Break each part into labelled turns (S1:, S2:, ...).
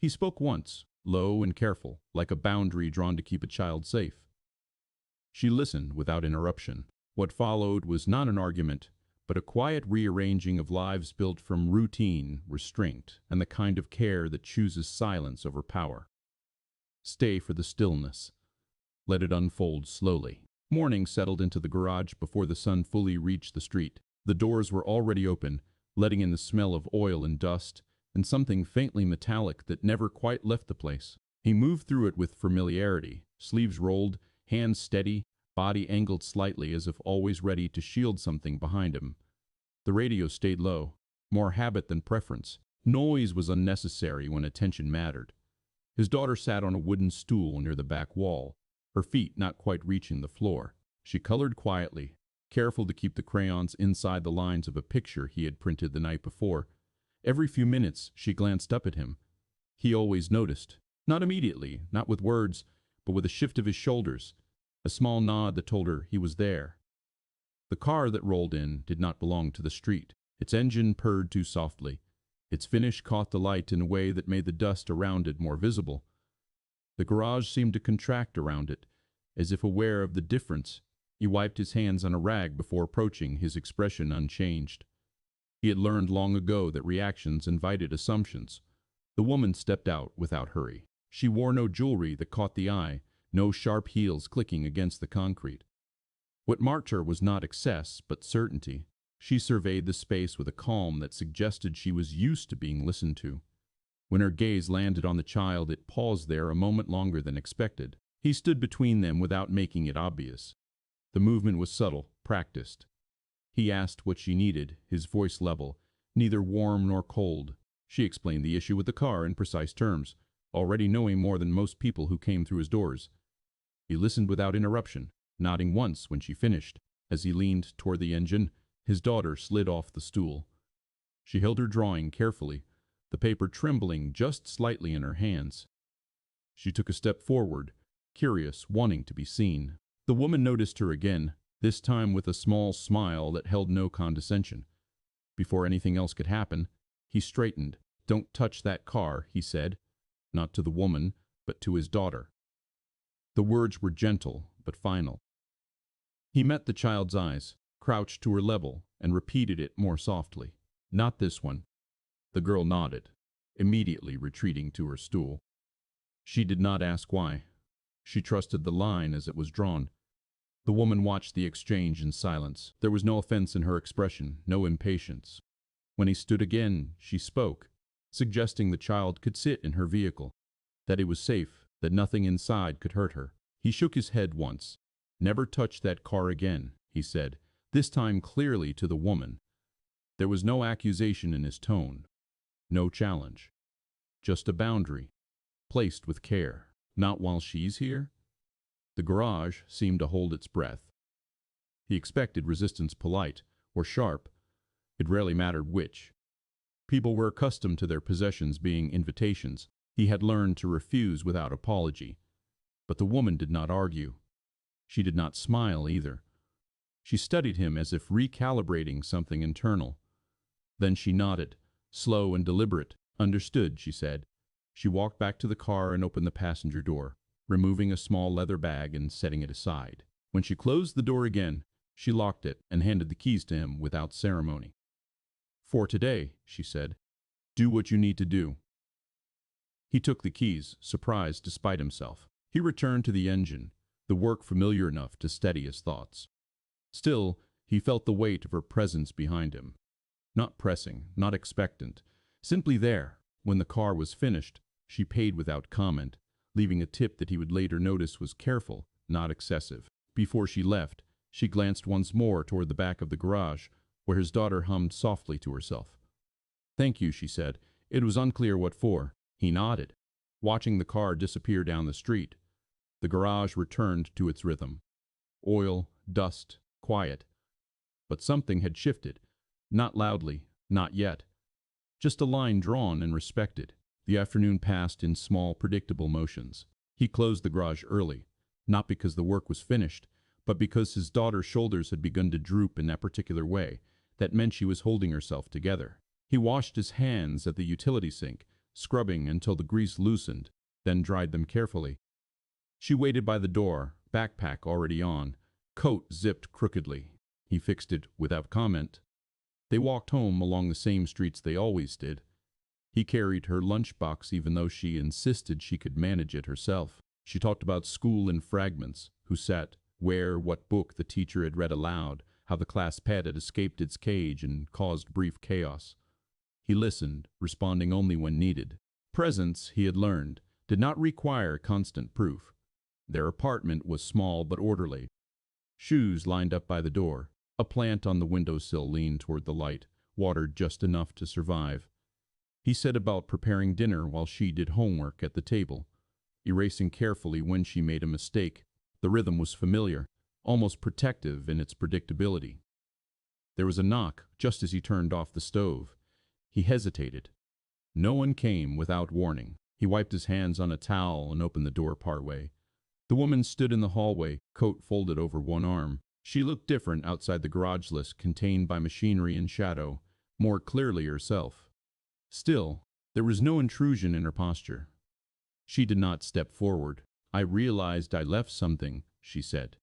S1: He spoke once, low and careful, like a boundary drawn to keep a child safe. She listened without interruption. What followed was not an argument, but a quiet rearranging of lives built from routine, restraint, and the kind of care that chooses silence over power. Stay for the stillness. Let it unfold slowly. Morning settled into the garage before the sun fully reached the street. The doors were already open, letting in the smell of oil and dust, and something faintly metallic that never quite left the place. He moved through it with familiarity, sleeves rolled, hands steady, body angled slightly as if always ready to shield something behind him. The radio stayed low, more habit than preference. Noise was unnecessary when attention mattered. His daughter sat on a wooden stool near the back wall, her feet not quite reaching the floor. She colored quietly, careful to keep the crayons inside the lines of a picture he had printed the night before. Every few minutes she glanced up at him. He always noticed, not immediately, not with words, but with a shift of his shoulders, a small nod that told her he was there. The car that rolled in did not belong to the street. Its engine purred too softly. Its finish caught the light in a way that made the dust around it more visible. The garage seemed to contract around it, as if aware of the difference. He wiped his hands on a rag before approaching, his expression unchanged. He had learned long ago that reactions invited assumptions. The woman stepped out without hurry. She wore no jewelry that caught the eye, no sharp heels clicking against the concrete. What marked her was not excess, but certainty. She surveyed the space with a calm that suggested she was used to being listened to. When her gaze landed on the child, it paused there a moment longer than expected. He stood between them without making it obvious. The movement was subtle, practiced. He asked what she needed, his voice level, neither warm nor cold. She explained the issue with the car in precise terms, already knowing more than most people who came through his doors. He listened without interruption, nodding once when she finished. As he leaned toward the engine, his daughter slid off the stool. She held her drawing carefully, the paper trembling just slightly in her hands. She took a step forward, curious, wanting to be seen. The woman noticed her again, this time with a small smile that held no condescension. Before anything else could happen, he straightened. "Don't touch that car," he said, not to the woman, but to his daughter. The words were gentle, but final. He met the child's eyes, crouched to her level, and repeated it more softly. "Not this one." The girl nodded, immediately retreating to her stool. She did not ask why. She trusted the line as it was drawn. The woman watched the exchange in silence. There was no offense in her expression, no impatience. When he stood again, she spoke, suggesting the child could sit in her vehicle, that it was safe, that nothing inside could hurt her. He shook his head once. "Never touch that car again," he said, this time clearly to the woman. There was no accusation in his tone, no challenge, just a boundary, placed with care. "Not while she's here?" The garage seemed to hold its breath. He expected resistance, polite or sharp. It rarely mattered which. People were accustomed to their possessions being invitations. He had learned to refuse without apology. But the woman did not argue. She did not smile either. She studied him as if recalibrating something internal. Then she nodded, slow and deliberate. "Understood," she said. She walked back to the car and opened the passenger door, removing a small leather bag and setting it aside. When she closed the door again, she locked it and handed the keys to him without ceremony. "For today," she said, "do what you need to do." He took the keys, surprised despite himself. He returned to the engine, the work familiar enough to steady his thoughts. Still, he felt the weight of her presence behind him. Not pressing, not expectant, simply there. When the car was finished, she paid without comment, leaving a tip that he would later notice was careful, not excessive. Before she left, she glanced once more toward the back of the garage, where his daughter hummed softly to herself. "Thank you," she said. It was unclear what for. He nodded, watching the car disappear down the street. The garage returned to its rhythm. Oil, dust, quiet. But something had shifted. Not loudly, not yet. Just a line drawn and respected. The afternoon passed in small, predictable motions. He closed the garage early, not because the work was finished, but because his daughter's shoulders had begun to droop in that particular way. That meant she was holding herself together. He washed his hands at the utility sink, scrubbing until the grease loosened, then dried them carefully. She waited by the door, backpack already on, coat zipped crookedly. He fixed it without comment. They walked home along the same streets they always did. He carried her lunchbox even though she insisted she could manage it herself. She talked about school in fragments, who sat where, what book the teacher had read aloud, how the class pet had escaped its cage and caused brief chaos. He listened, responding only when needed. Presence, he had learned, did not require constant proof. Their apartment was small but orderly. Shoes lined up by the door. A plant on the windowsill leaned toward the light, watered just enough to survive. He set about preparing dinner while she did homework at the table, erasing carefully when she made a mistake. The rhythm was familiar, almost protective in its predictability. There was a knock just as he turned off the stove. He hesitated. No one came without warning. He wiped his hands on a towel and opened the door partway. The woman stood in the hallway, coat folded over one arm. She looked different outside the garage list contained by machinery and shadow, more clearly herself. Still, there was no intrusion in her posture. She did not step forward. "I realized I left something," she said.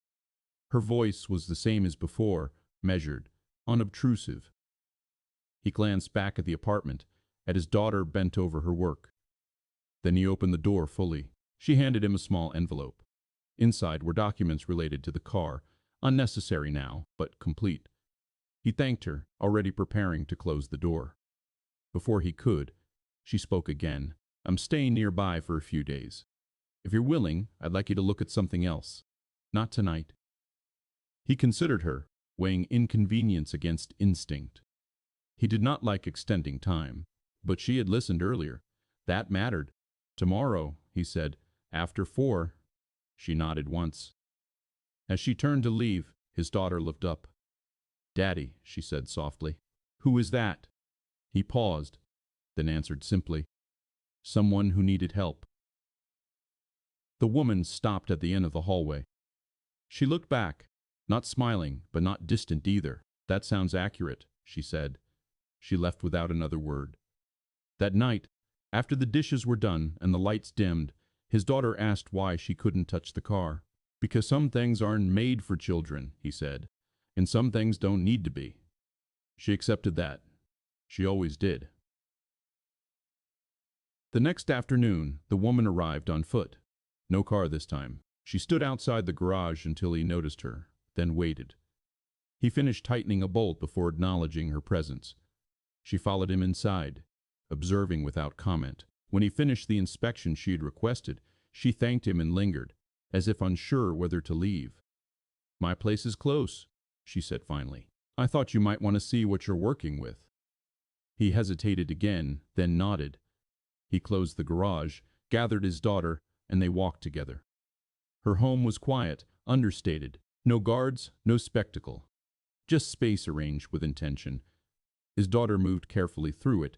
S1: Her voice was the same as before, measured, unobtrusive. He glanced back at the apartment, at his daughter bent over her work. Then he opened the door fully. She handed him a small envelope. Inside were documents related to the car, unnecessary now, but complete. He thanked her, already preparing to close the door. Before he could, she spoke again. "I'm staying nearby for a few days. If you're willing, I'd like you to look at something else. Not tonight." He considered her, weighing inconvenience against instinct. He did not like extending time, but she had listened earlier. That mattered. "Tomorrow," he said, "after 4. She nodded once. As she turned to leave, his daughter looked up. "Daddy," she said softly. "Who is that?" He paused, then answered simply, "Someone who needed help." The woman stopped at the end of the hallway. She looked back, not smiling, but not distant either. "That sounds accurate," she said. She left without another word. That night, after the dishes were done and the lights dimmed, his daughter asked why she couldn't touch the car. "Because some things aren't made for children," he said, "and some things don't need to be." She accepted that. She always did. The next afternoon, the woman arrived on foot. No car this time. She stood outside the garage until he noticed her, then waited. He finished tightening a bolt before acknowledging her presence. She followed him inside, observing without comment. When he finished the inspection she had requested, she thanked him and lingered, as if unsure whether to leave. "My place is close," she said finally. "I thought you might want to see what you're working with." He hesitated again, then nodded. He closed the garage, gathered his daughter, and they walked together. Her home was quiet, understated. No guards, no spectacle. Just space arranged with intention. His daughter moved carefully through it,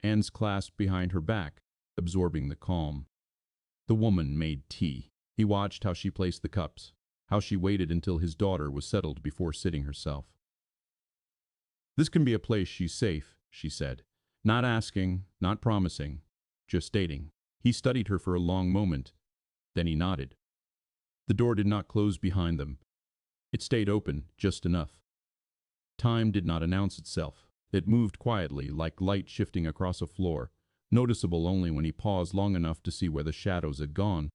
S1: hands clasped behind her back, absorbing the calm. The woman made tea. He watched how she placed the cups, how she waited until his daughter was settled before sitting herself. "This can be a place she's safe," she said. Not asking, not promising, just stating. He studied her for a long moment. Then he nodded. The door did not close behind them. It stayed open, just enough. Time did not announce itself. It moved quietly, like light shifting across a floor, noticeable only when he paused long enough to see where the shadows had gone.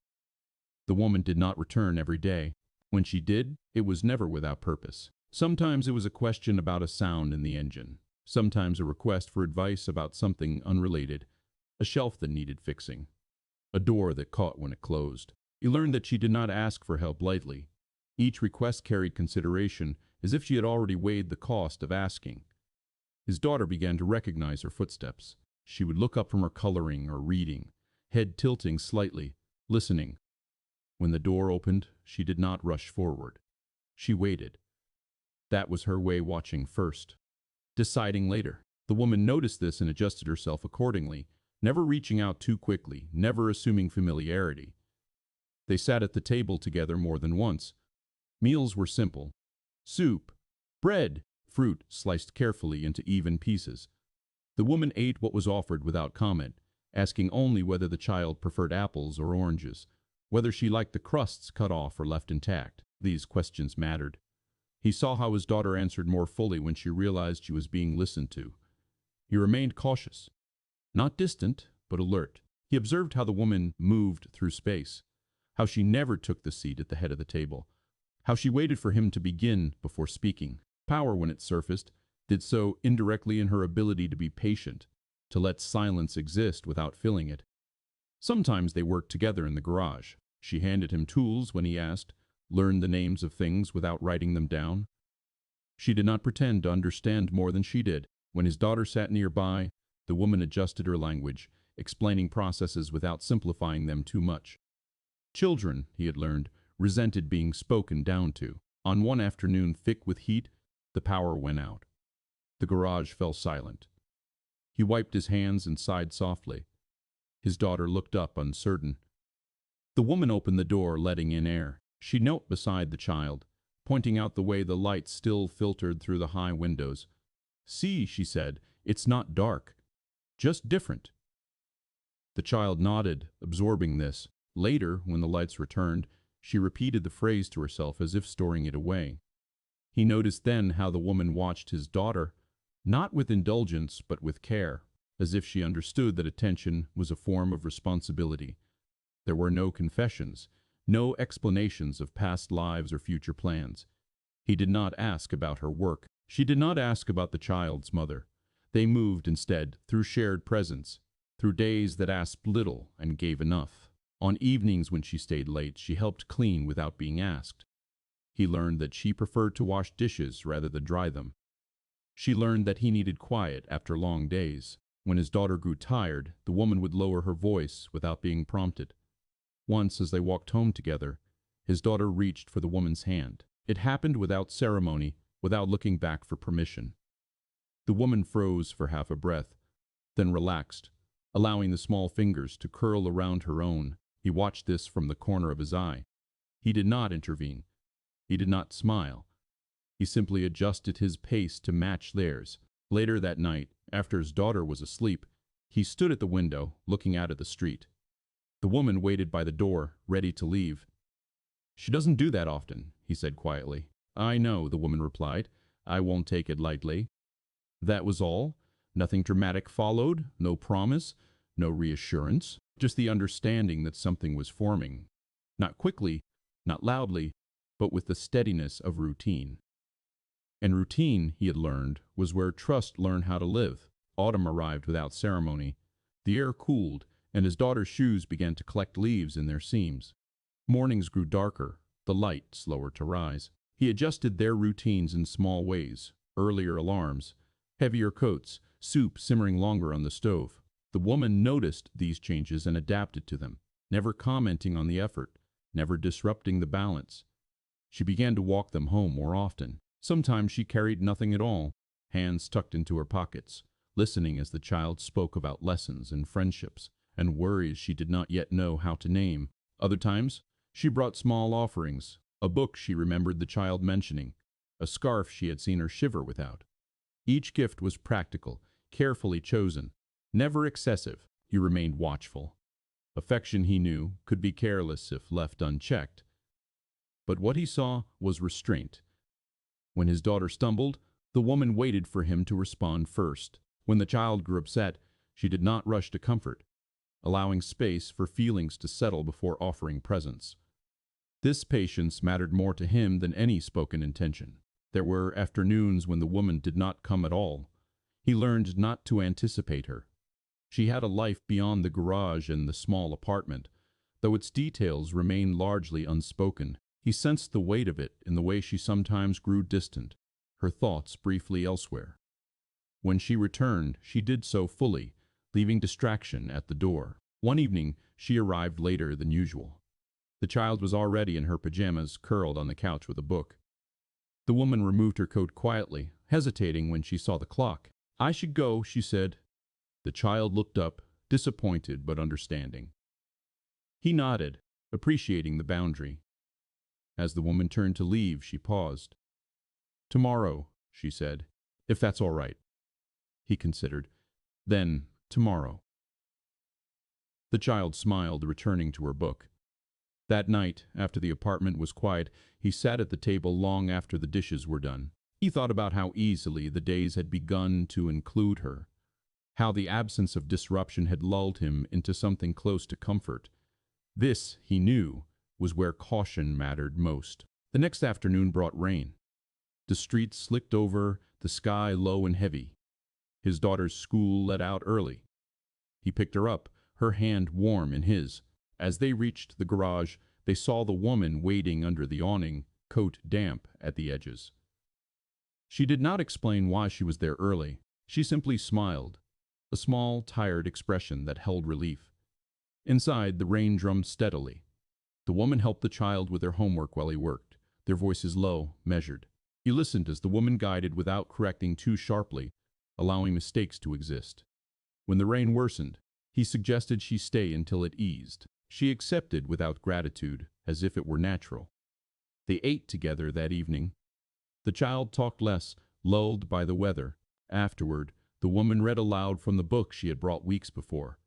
S1: The woman did not return every day. When she did, it was never without purpose. Sometimes it was a question about a sound in the engine. Sometimes a request for advice about something unrelated. A shelf that needed fixing. A door that caught when it closed. He learned that she did not ask for help lightly. Each request carried consideration, as if she had already weighed the cost of asking. His daughter began to recognize her footsteps. She would look up from her coloring or reading, head tilting slightly, listening. When the door opened, she did not rush forward. She waited. That was her way, watching first, deciding later. The woman noticed this and adjusted herself accordingly, never reaching out too quickly, never assuming familiarity. They sat at the table together more than once. Meals were simple. Soup, bread, fruit sliced carefully into even pieces. The woman ate what was offered without comment, asking only whether the child preferred apples or oranges, whether she liked the crusts cut off or left intact. These questions mattered. He saw how his daughter answered more fully when she realized she was being listened to. He remained cautious, not distant, but alert. He observed how the woman moved through space, how she never took the seat at the head of the table, how she waited for him to begin before speaking. Power, when it surfaced, did so indirectly in her ability to be patient, to let silence exist without filling it. Sometimes they worked together in the garage. She handed him tools when he asked, learned the names of things without writing them down. She did not pretend to understand more than she did. When his daughter sat nearby, the woman adjusted her language, explaining processes without simplifying them too much. Children, he had learned, resented being spoken down to. On one afternoon thick with heat, the power went out. The garage fell silent. He wiped his hands and sighed softly. His daughter looked up, uncertain. The woman opened the door, letting in air. She knelt beside the child, pointing out the way the light still filtered through the high windows. "See," she said, "it's not dark, just different." The child nodded, absorbing this. Later, when the lights returned, she repeated the phrase to herself as if storing it away. He noticed then how the woman watched his daughter, not with indulgence but with care, as if she understood that attention was a form of responsibility. There were no confessions, no explanations of past lives or future plans. He did not ask about her work. She did not ask about the child's mother. They moved instead through shared presence, through days that asked little and gave enough. On evenings when she stayed late, she helped clean without being asked. He learned that she preferred to wash dishes rather than dry them. She learned that he needed quiet after long days. When his daughter grew tired, the woman would lower her voice without being prompted. Once, as they walked home together, his daughter reached for the woman's hand. It happened without ceremony, without looking back for permission. The woman froze for half a breath, then relaxed, allowing the small fingers to curl around her own. He watched this from the corner of his eye. He did not intervene. He did not smile. He simply adjusted his pace to match theirs. Later that night, after his daughter was asleep, he stood at the window, looking out at the street. The woman waited by the door, ready to leave. "She doesn't do that often," he said quietly. "I know," the woman replied. "I won't take it lightly." That was all. Nothing dramatic followed, no promise, no reassurance, just the understanding that something was forming. Not quickly, not loudly, but with the steadiness of routine. And routine, he had learned, was where trust learned how to live. Autumn arrived without ceremony. The air cooled, and his daughter's shoes began to collect leaves in their seams. Mornings grew darker, the light slower to rise. He adjusted their routines in small ways: earlier alarms, heavier coats, soup simmering longer on the stove. The woman noticed these changes and adapted to them, never commenting on the effort, never disrupting the balance. She began to walk them home more often. Sometimes she carried nothing at all, hands tucked into her pockets, listening as the child spoke about lessons and friendships and worries she did not yet know how to name. Other times, she brought small offerings: a book she remembered the child mentioning, a scarf she had seen her shiver without. Each gift was practical, carefully chosen, never excessive. He remained watchful. Affection, he knew, could be careless if left unchecked. But what he saw was restraint. When his daughter stumbled, the woman waited for him to respond first. When the child grew upset, she did not rush to comfort, allowing space for feelings to settle before offering presence. This patience mattered more to him than any spoken intention. There were afternoons when the woman did not come at all. He learned not to anticipate her. She had a life beyond the garage and the small apartment, though its details remained largely unspoken. He sensed the weight of it in the way she sometimes grew distant, her thoughts briefly elsewhere. When she returned, she did so fully, leaving distraction at the door. One evening, she arrived later than usual. The child was already in her pajamas, curled on the couch with a book. The woman removed her coat quietly, hesitating when she saw the clock. "I should go," she said. The child looked up, disappointed but understanding. He nodded, appreciating the boundary. As the woman turned to leave, she paused. "Tomorrow," she said, "if that's all right." He considered. "Then, tomorrow." The child smiled, returning to her book. That night, after the apartment was quiet, he sat at the table long after the dishes were done. He thought about how easily the days had begun to include her, how the absence of disruption had lulled him into something close to comfort. This, he knew, was where caution mattered most. The next afternoon brought rain. The streets slicked over, the sky low and heavy. His daughter's school let out early. He picked her up, her hand warm in his. As they reached the garage, they saw the woman waiting under the awning, coat damp at the edges. She did not explain why she was there early. She simply smiled, a small, tired expression that held relief. Inside, the rain drummed steadily. The woman helped the child with their homework while he worked, their voices low, measured. He listened as the woman guided without correcting too sharply, allowing mistakes to exist. When the rain worsened, he suggested she stay until it eased. She accepted without gratitude, as if it were natural. They ate together that evening. The child talked less, lulled by the weather. Afterward, the woman read aloud from the book she had brought weeks before.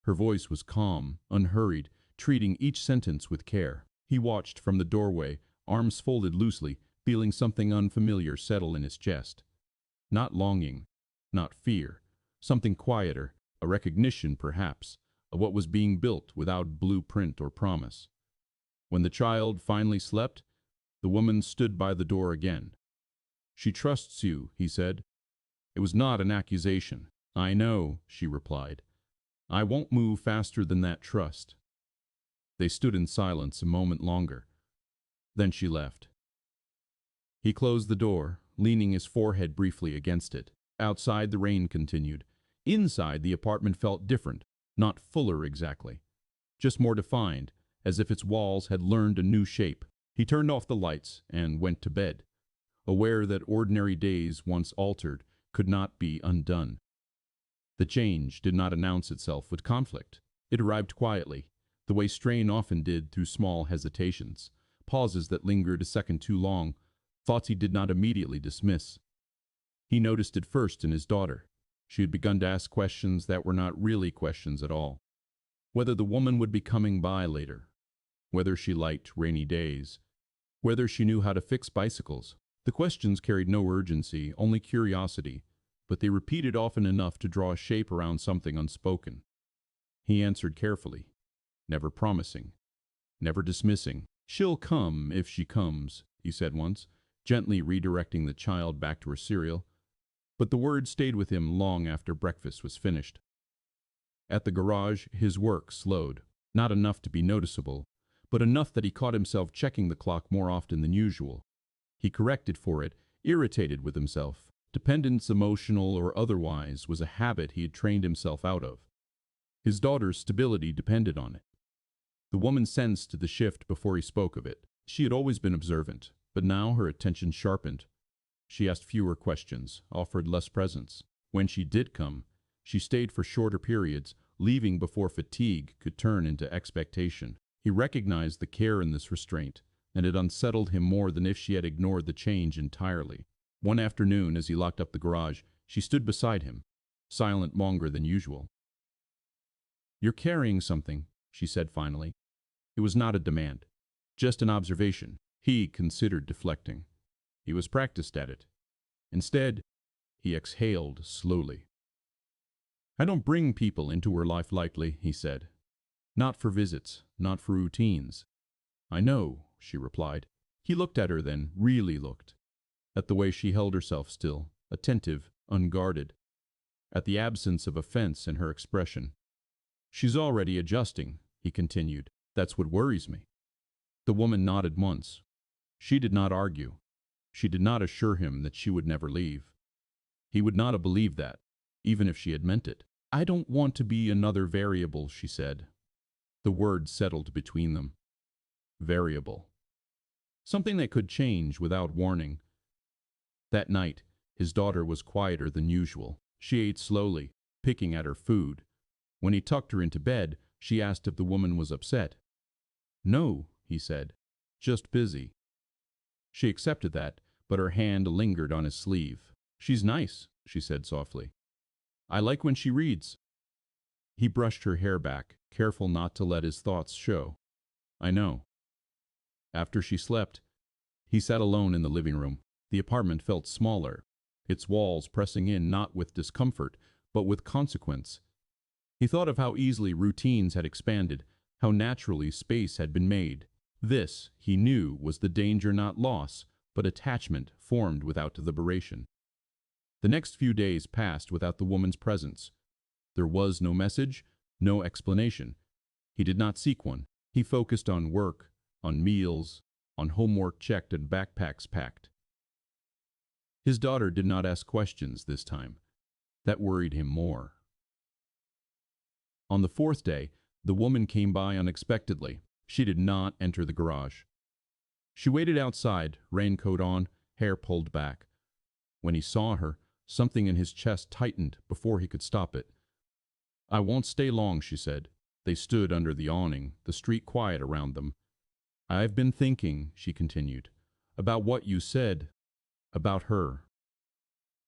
S1: Her voice was calm, unhurried, treating each sentence with care. He watched from the doorway, arms folded loosely, feeling something unfamiliar settle in his chest. Not longing, not fear, something quieter, a recognition, perhaps, of what was being built without blueprint or promise. When the child finally slept, the woman stood by the door again. "She trusts you," he said. It was not an accusation. "I know," she replied. "I won't move faster than that trust." They stood in silence a moment longer. Then she left. He closed the door, leaning his forehead briefly against it. Outside, the rain continued. Inside, the apartment felt different, not fuller exactly, just more defined, as if its walls had learned a new shape. He turned off the lights and went to bed, aware that ordinary days, once altered, could not be undone. The change did not announce itself with conflict. It arrived quietly, the way strain often did through small hesitations, pauses that lingered a second too long, thoughts he did not immediately dismiss. He noticed it first in his daughter. She had begun to ask questions that were not really questions at all. Whether the woman would be coming by later, whether she liked rainy days, whether she knew how to fix bicycles. The questions carried no urgency, only curiosity, but they repeated often enough to draw a shape around something unspoken. He answered carefully, never promising, never dismissing. "She'll come if she comes," he said once, gently redirecting the child back to her cereal. But the words stayed with him long after breakfast was finished. At the garage, his work slowed, not enough to be noticeable, but enough that he caught himself checking the clock more often than usual. He corrected for it, irritated with himself. Dependence, emotional or otherwise, was a habit he had trained himself out of. His daughter's stability depended on it. The woman sensed the shift before he spoke of it. She had always been observant, but now her attention sharpened. She asked fewer questions, offered less presence. When she did come, she stayed for shorter periods, leaving before fatigue could turn into expectation. He recognized the care in this restraint, and it unsettled him more than if she had ignored the change entirely. One afternoon, as he locked up the garage, she stood beside him, silent longer than usual. "You're carrying something," she said finally. It was not a demand, just an observation. He considered deflecting. He was practiced at it. Instead, he exhaled slowly. "I don't bring people into her life lightly," he said. "Not for visits, not for routines." "I know," she replied. He looked at her then, really looked. At the way she held herself still, attentive, unguarded. At the absence of offense in her expression. "She's already adjusting," he continued. "That's what worries me." The woman nodded once. She did not argue. She did not assure him that she would never leave. He would not have believed that, even if she had meant it. "I don't want to be another variable," she said. The word settled between them. Variable. Something that could change without warning. That night, his daughter was quieter than usual. She ate slowly, picking at her food. When he tucked her into bed, she asked if the woman was upset. "No," he said, "just busy." She accepted that, but her hand lingered on his sleeve. "She's nice," she said softly. "I like when she reads." He brushed her hair back, careful not to let his thoughts show. I know. After she slept, he sat alone in the living room. The apartment felt smaller, its walls pressing in not with discomfort, but with consequence. He thought of how easily routines had expanded, how naturally space had been made. This, he knew, was the danger, not loss, but attachment formed without deliberation. The next few days passed without the woman's presence. There was no message, no explanation. He did not seek one. He focused on work, on meals, on homework checked and backpacks packed. His daughter did not ask questions this time. That worried him more. On the fourth day, the woman came by unexpectedly. She did not enter the garage. She waited outside, raincoat on, hair pulled back. When he saw her, something in his chest tightened before he could stop it. I won't stay long, she said. They stood under the awning, the street quiet around them. I've been thinking, she continued, about what you said, about her.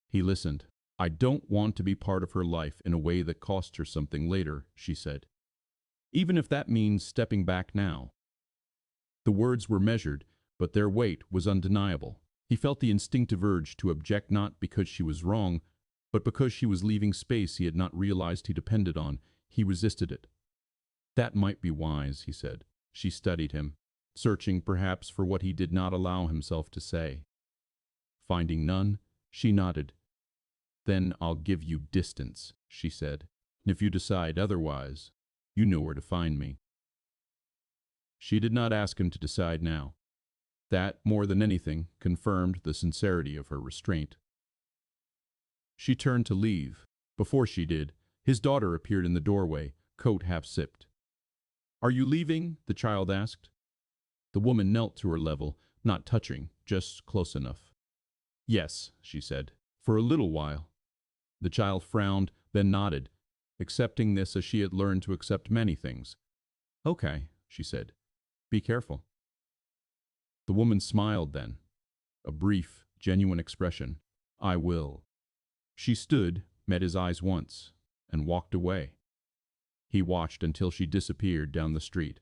S1: He listened. I don't want to be part of her life in a way that costs her something later, she said. Even if that means stepping back now. The words were measured, but their weight was undeniable. He felt the instinctive urge to object, not because she was wrong, but because she was leaving space he had not realized he depended on. He resisted it. That might be wise, he said. She studied him, searching perhaps for what he did not allow himself to say. Finding none, she nodded. Then I'll give you distance, she said. If you decide otherwise, you know where to find me. She did not ask him to decide now. That, more than anything, confirmed the sincerity of her restraint. She turned to leave. Before she did, his daughter appeared in the doorway, coat half sipped. Are you leaving? The child asked. The woman knelt to her level, not touching, just close enough. Yes, she said, for a little while. The child frowned, then nodded, accepting this as she had learned to accept many things. Okay, she said. Be careful. The woman smiled then, a brief, genuine expression. I will. She stood, met his eyes once, and walked away. He watched until she disappeared down the street.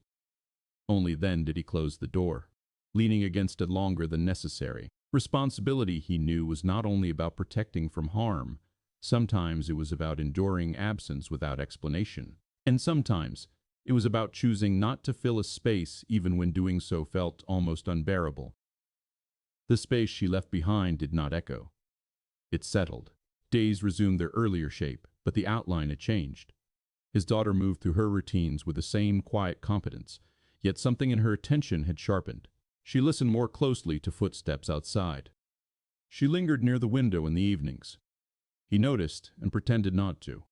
S1: Only then did he close the door, leaning against it longer than necessary. Responsibility, he knew, was not only about protecting from harm. Sometimes it was about enduring absence without explanation. And sometimes it was about choosing not to fill a space even when doing so felt almost unbearable. The space she left behind did not echo. It settled. Days resumed their earlier shape, but the outline had changed. His daughter moved through her routines with the same quiet competence, yet something in her attention had sharpened. She listened more closely to footsteps outside. She lingered near the window in the evenings. He noticed and pretended not to.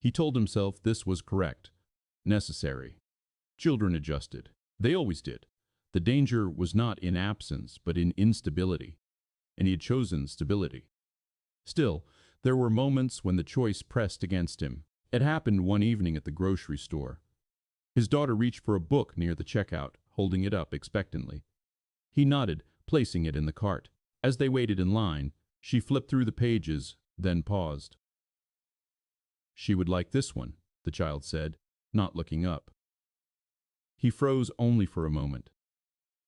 S1: He told himself this was correct, necessary. Children adjusted. They always did. The danger was not in absence, but in instability, and he had chosen stability. Still, there were moments when the choice pressed against him. It happened one evening at the grocery store. His daughter reached for a book near the checkout, holding it up expectantly. He nodded, placing it in the cart. As they waited in line, she flipped through the pages, then paused. She would like this one, the child said, not looking up. He froze only for a moment.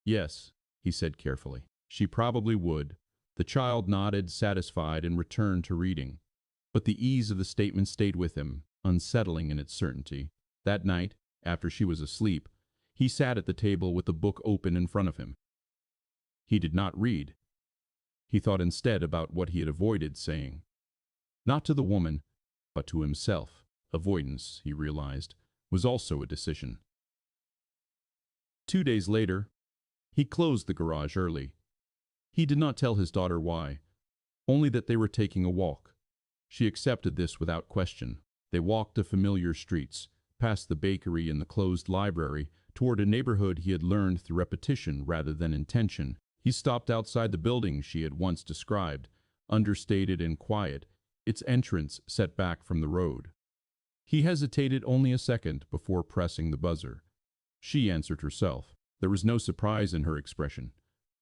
S1: Yes, he said carefully. She probably would. The child nodded, satisfied, and returned to reading. But the ease of the statement stayed with him, unsettling in its certainty. That night, after she was asleep, he sat at the table with the book open in front of him. He did not read. He thought instead about what he had avoided saying. Not to the woman, but to himself. Avoidance, he realized, was also a decision. 2 days later, he closed the garage early. He did not tell his daughter why, only that they were taking a walk. She accepted this without question. They walked the familiar streets, past the bakery and the closed library, toward a neighborhood he had learned through repetition rather than intention. He stopped outside the building she had once described, understated and quiet, its entrance set back from the road. He hesitated only a second before pressing the buzzer. She answered herself. There was no surprise in her expression,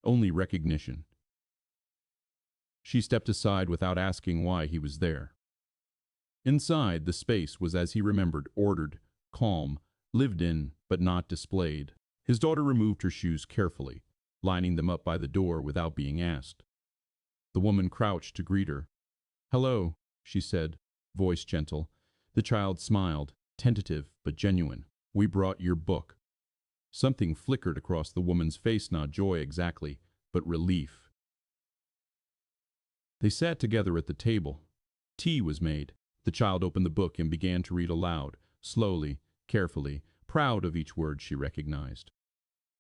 S1: only recognition. She stepped aside without asking why he was there. Inside, the space was as he remembered, ordered, calm, lived in, but not displayed. His daughter removed her shoes carefully, lining them up by the door without being asked. The woman crouched to greet her. "Hello," she said, voice gentle. The child smiled, tentative but genuine. "We brought your book." Something flickered across the woman's face, not joy exactly, but relief. They sat together at the table. Tea was made. The child opened the book and began to read aloud, slowly, carefully, proud of each word she recognized.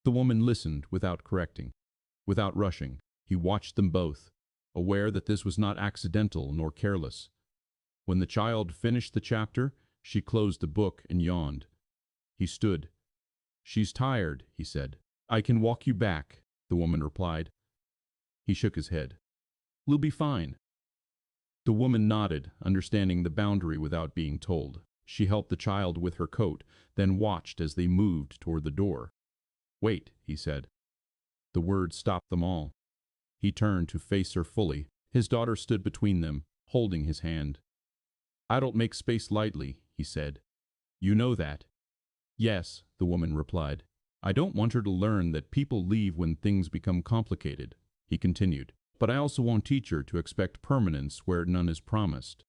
S1: The woman listened without correcting, without rushing. He watched them both, aware that this was not accidental nor careless. When the child finished the chapter, she closed the book and yawned. He stood. "She's tired," he said. "I can walk you back," the woman replied. He shook his head. "We'll be fine." The woman nodded, understanding the boundary without being told. She helped the child with her coat, then watched as they moved toward the door. "Wait," he said. The word stopped them all. He turned to face her fully. His daughter stood between them, holding his hand. "I don't make space lightly," he said. "You know that." "Yes," the woman replied. "I don't want her to learn that people leave when things become complicated," he continued. "But I also won't teach her to expect permanence where none is promised."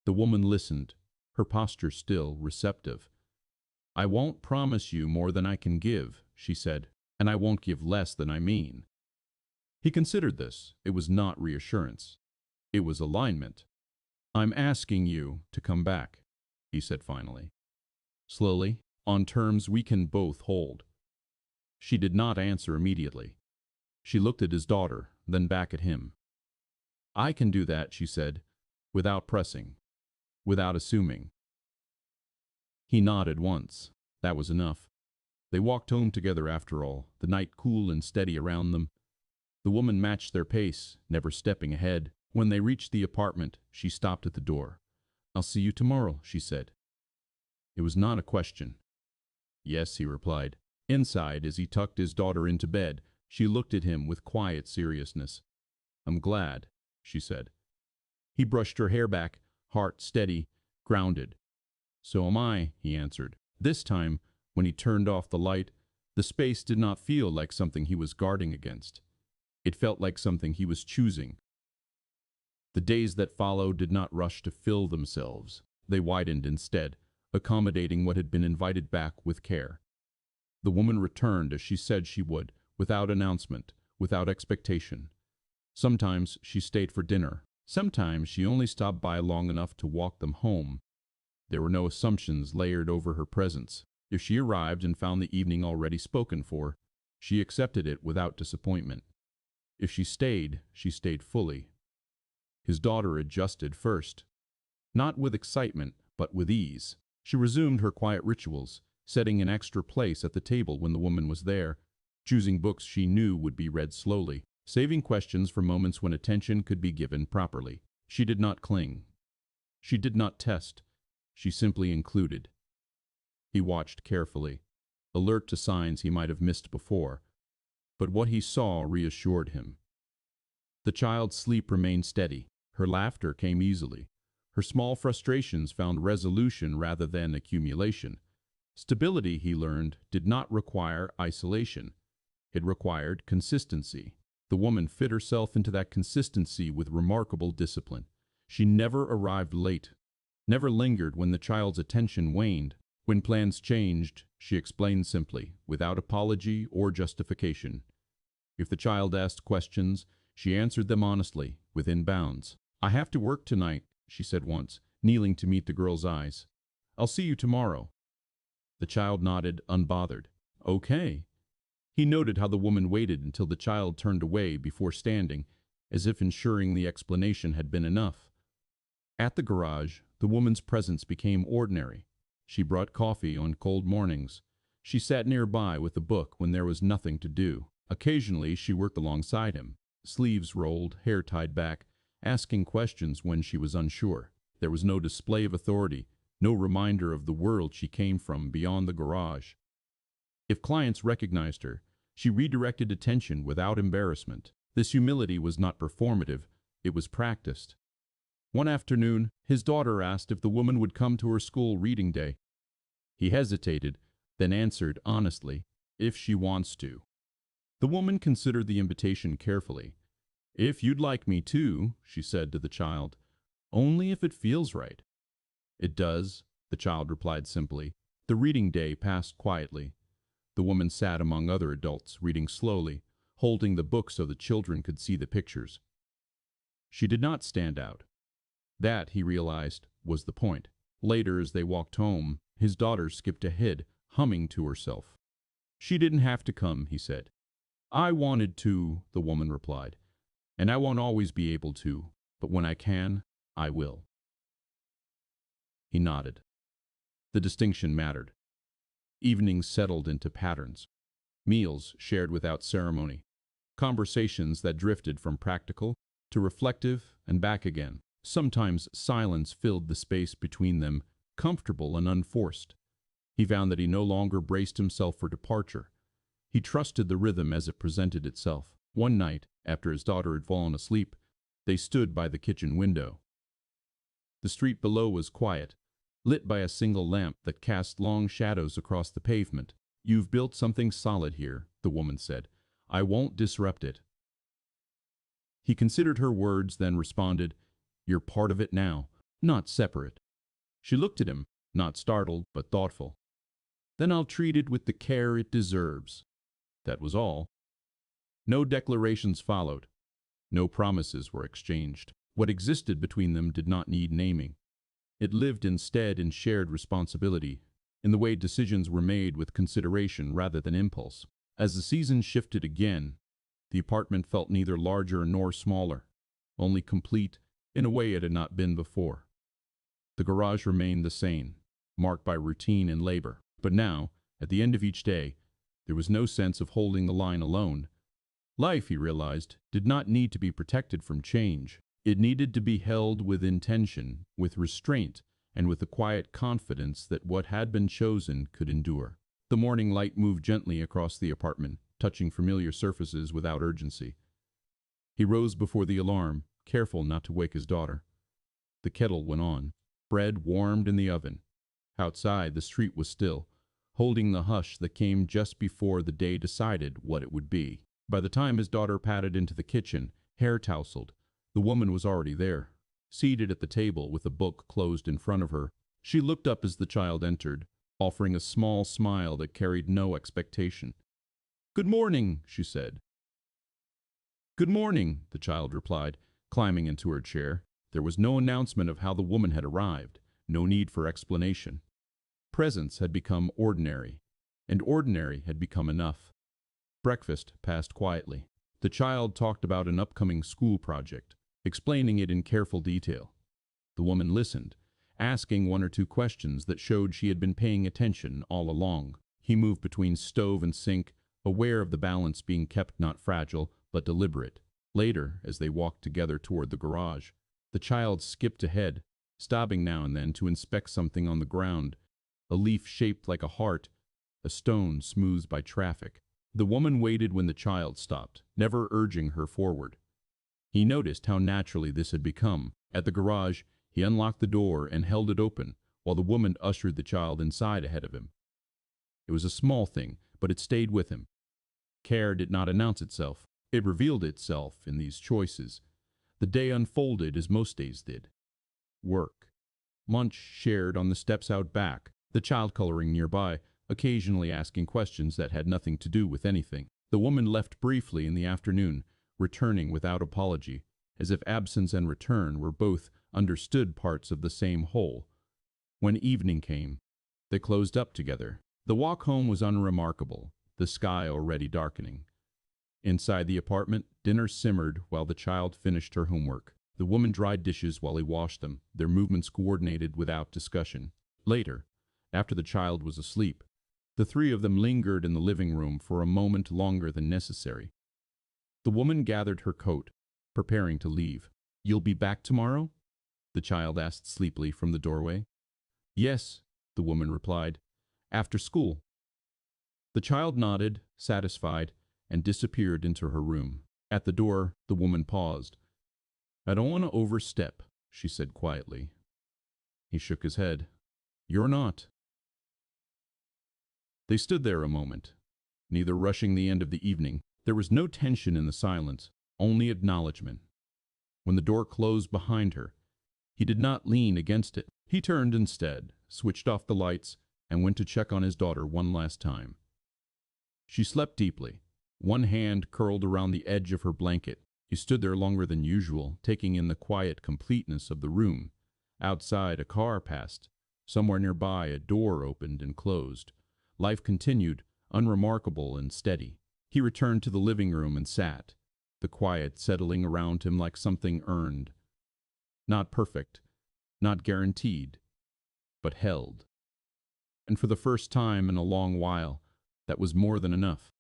S1: The woman listened, her posture still receptive. "I won't promise you more than I can give," she said, "and I won't give less than I mean." He considered this. It was not reassurance. It was alignment. "I'm asking you to come back," he said finally. Slowly, on terms we can both hold. She did not answer immediately. She looked at his daughter, then back at him. "I can do that," she said, without pressing, without assuming. He nodded once. That was enough. They walked home together after all, the night cool and steady around them. The woman matched their pace, never stepping ahead. When they reached the apartment, she stopped at the door. "I'll see you tomorrow," she said. It was not a question. "Yes," he replied. Inside, as he tucked his daughter into bed, she looked at him with quiet seriousness. "I'm glad," she said. He brushed her hair back, heart steady, grounded. "So am I," he answered. This time, when he turned off the light, the space did not feel like something he was guarding against. It felt like something he was choosing. The days that followed did not rush to fill themselves. They widened instead, accommodating what had been invited back with care. The woman returned as she said she would, without announcement, without expectation. Sometimes she stayed for dinner. Sometimes she only stopped by long enough to walk them home. There were no assumptions layered over her presence. If she arrived and found the evening already spoken for, she accepted it without disappointment. If she stayed fully. His daughter adjusted first. Not with excitement, but with ease. She resumed her quiet rituals, setting an extra place at the table when the woman was there, choosing books she knew would be read slowly, saving questions for moments when attention could be given properly. She did not cling. She did not test. She simply included. He watched carefully, alert to signs he might have missed before, but what he saw reassured him. The child's sleep remained steady. Her laughter came easily. Her small frustrations found resolution rather than accumulation. Stability, he learned, did not require isolation. It required consistency. The woman fit herself into that consistency with remarkable discipline. She never arrived late, never lingered when the child's attention waned. When plans changed, she explained simply, without apology or justification. If the child asked questions, she answered them honestly, within bounds. "I have to work tonight," she said once, kneeling to meet the girl's eyes. "I'll see you tomorrow." The child nodded, unbothered. "Okay." He noted how the woman waited until the child turned away before standing, as if ensuring the explanation had been enough. At the garage, the woman's presence became ordinary. She brought coffee on cold mornings. She sat nearby with a book when there was nothing to do. Occasionally, she worked alongside him, sleeves rolled, hair tied back, asking questions when she was unsure. There was no display of authority, no reminder of the world she came from beyond the garage. If clients recognized her, she redirected attention without embarrassment. This humility was not performative, it was practiced. One afternoon, his daughter asked if the woman would come to her school reading day. He hesitated, then answered honestly, "If she wants to." The woman considered the invitation carefully. "If you'd like me to," she said to the child, "only if it feels right." "It does," the child replied simply. The reading day passed quietly. The woman sat among other adults, reading slowly, holding the book so the children could see the pictures. She did not stand out. That, he realized, was the point. Later, as they walked home, his daughter skipped ahead, humming to herself. "She didn't have to come," he said. "I wanted to," the woman replied, "and I won't always be able to, but when I can, I will." He nodded. The distinction mattered. Evenings settled into patterns. Meals shared without ceremony. Conversations that drifted from practical to reflective and back again. Sometimes silence filled the space between them, comfortable and unforced. He found that he no longer braced himself for departure. He trusted the rhythm as it presented itself. One night, after his daughter had fallen asleep, they stood by the kitchen window. The street below was quiet, lit by a single lamp that cast long shadows across the pavement. "You've built something solid here," the woman said. "I won't disrupt it." He considered her words, then responded, "You're part of it now, not separate." She looked at him, not startled, but thoughtful. "Then I'll treat it with the care it deserves." That was all. No declarations followed. No promises were exchanged. What existed between them did not need naming. It lived instead in shared responsibility, in the way decisions were made with consideration rather than impulse. As the season shifted again, the apartment felt neither larger nor smaller, only complete in a way it had not been before. The garage remained the same, marked by routine and labor. But now, at the end of each day, there was no sense of holding the line alone. Life, he realized, did not need to be protected from change. It needed to be held with intention, with restraint, and with the quiet confidence that what had been chosen could endure. The morning light moved gently across the apartment, touching familiar surfaces without urgency. He rose before the alarm, careful not to wake his daughter. The kettle went on. Bread warmed in the oven. Outside, the street was still, holding the hush that came just before the day decided what it would be. By the time his daughter padded into the kitchen, hair tousled, the woman was already there, seated at the table with a book closed in front of her. She looked up as the child entered, offering a small smile that carried no expectation. "Good morning," she said. "Good morning," the child replied, climbing into her chair. There was no announcement of how the woman had arrived, no need for explanation. Presence had become ordinary, and ordinary had become enough. Breakfast passed quietly. The child talked about an upcoming school project, explaining it in careful detail. The woman listened, asking one or two questions that showed she had been paying attention all along. He moved between stove and sink, aware of the balance being kept not fragile, but deliberate. Later, as they walked together toward the garage, the child skipped ahead, stopping now and then to inspect something on the ground, a leaf shaped like a heart, a stone smoothed by traffic. The woman waited when the child stopped, never urging her forward. He noticed how naturally this had become. At the garage, he unlocked the door and held it open, while the woman ushered the child inside ahead of him. It was a small thing, but it stayed with him. Care did not announce itself. It revealed itself in these choices. The day unfolded as most days did. Work. Lunch shared on the steps out back, the child coloring nearby, occasionally asking questions that had nothing to do with anything. The woman left briefly in the afternoon, returning without apology, as if absence and return were both understood parts of the same whole. When evening came, they closed up together. The walk home was unremarkable, the sky already darkening. Inside the apartment, dinner simmered while the child finished her homework. The woman dried dishes while he washed them, their movements coordinated without discussion. Later, after the child was asleep, the three of them lingered in the living room for a moment longer than necessary. The woman gathered her coat, preparing to leave. "You'll be back tomorrow?" the child asked sleepily from the doorway. "Yes," the woman replied. "After school." The child nodded, satisfied, and disappeared into her room. At the door, the woman paused. "I don't want to overstep," she said quietly. He shook his head. You're not. They stood there a moment, neither rushing the end of the evening. There was no tension in the silence, only acknowledgement. When the door closed behind her, he did not lean against it. He turned instead, switched off the lights, and went to check on his daughter one last time. She slept deeply, one hand curled around the edge of her blanket. He stood there longer than usual, taking in the quiet completeness of the room. Outside, a car passed. Somewhere nearby, a door opened and closed. Life continued, unremarkable and steady. He returned to the living room and sat, the quiet settling around him like something earned. Not perfect, not guaranteed, but held. And for the first time in a long while, that was more than enough.